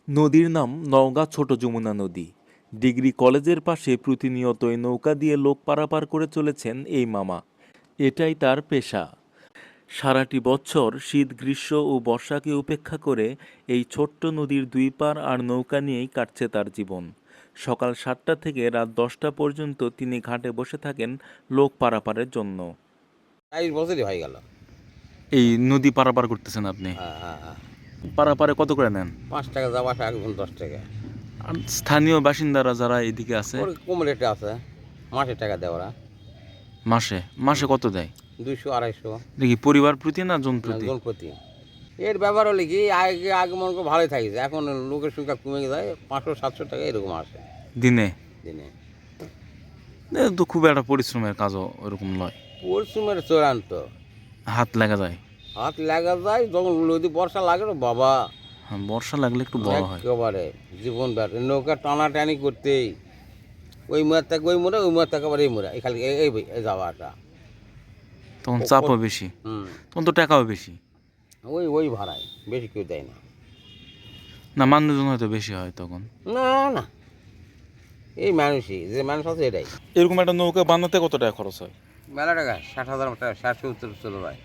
নদীর নাম নওগাঁ ছোট যমুনা নদী। ডিগ্রি কলেজের পাশে প্রতিনিয়তই নৌকা দিয়ে লোক পারাপার করে চলেছেন এই মামা। এটাই তার পেশা। সারাটি বছর শীত, গ্রীষ্ম ও বর্ষাকে উপেক্ষা করে এই ছোট্ট নদীর দুই পার আর নৌকা নিয়েই কাটছে তার জীবন। সকাল 7টা থেকে রাত 10টা পর্যন্ত তিনি ঘাটে বসে থাকেন লোক পারাপারের জন্য। 22 বছরই হয়ে গেল। এই নদী পারাপার করতেছেন আপনি? হ্যাঁ, হ্যাঁ, হ্যাঁ। পারাপারে কত করে নেন? 5 টাকা যাওয়া আসা, এখন 10 টাকা। আর স্থানীয় বাসিন্দারা যারা এদিকে আছে? ওর কম রেটে আছে, মাসে টাকা দেয় ওরা। মাসে মাসে কত দেয়? 200-250 দেখি পরিবার প্রতি না জন প্রতি? জন প্রতি। এর ব্যাপার হলে কি, আগে আগে মনে করো ভালোই থাকিস, এখন লোকের সংখ্যা কমে যায়, 500-700 টাকা এরকম আসে দিনে? দিনে। এ তো খুব একটা পরিশ্রমের কাজও ওরকম নয়। পরিশ্রমের চূড়ান্ত। হাত লাগা যায়। হাত লাগা যায় যখন যদি বর্ষা লাগে, তো বাবা হ্যাঁ, বর্ষা লাগলে একটু বড় হয়। একেবারে জীবন ব্যাপার। নৌকা টানাটানি করতেই ওই মোড় থেকে ওই মোড়ে, ওই মোড় থেকে আবার এই মোড়ে, এই খালি এই যাওয়াটা। তখন চাপও বেশি, হুম, তখন তো টাকাও বেশি। ওই ওই ভাড়ায় বেশি কেউ দেয় না। না, মানুষজন হয়তো বেশি হয় তখন। না, না, এই মানুষই যে মানুষ আছে এটাই। এরকম একটা নৌকা বানাতে কত টাকা খরচ হয়? মেলা টাকা, 60,000 টাকা, 60-70 চলে ভাই।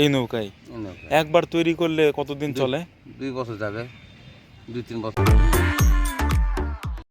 এই নৌকায় এই নৌকা একবার তৈরি করলে কতদিন চলে? 2 বছর যাবে, 2-3 বছর।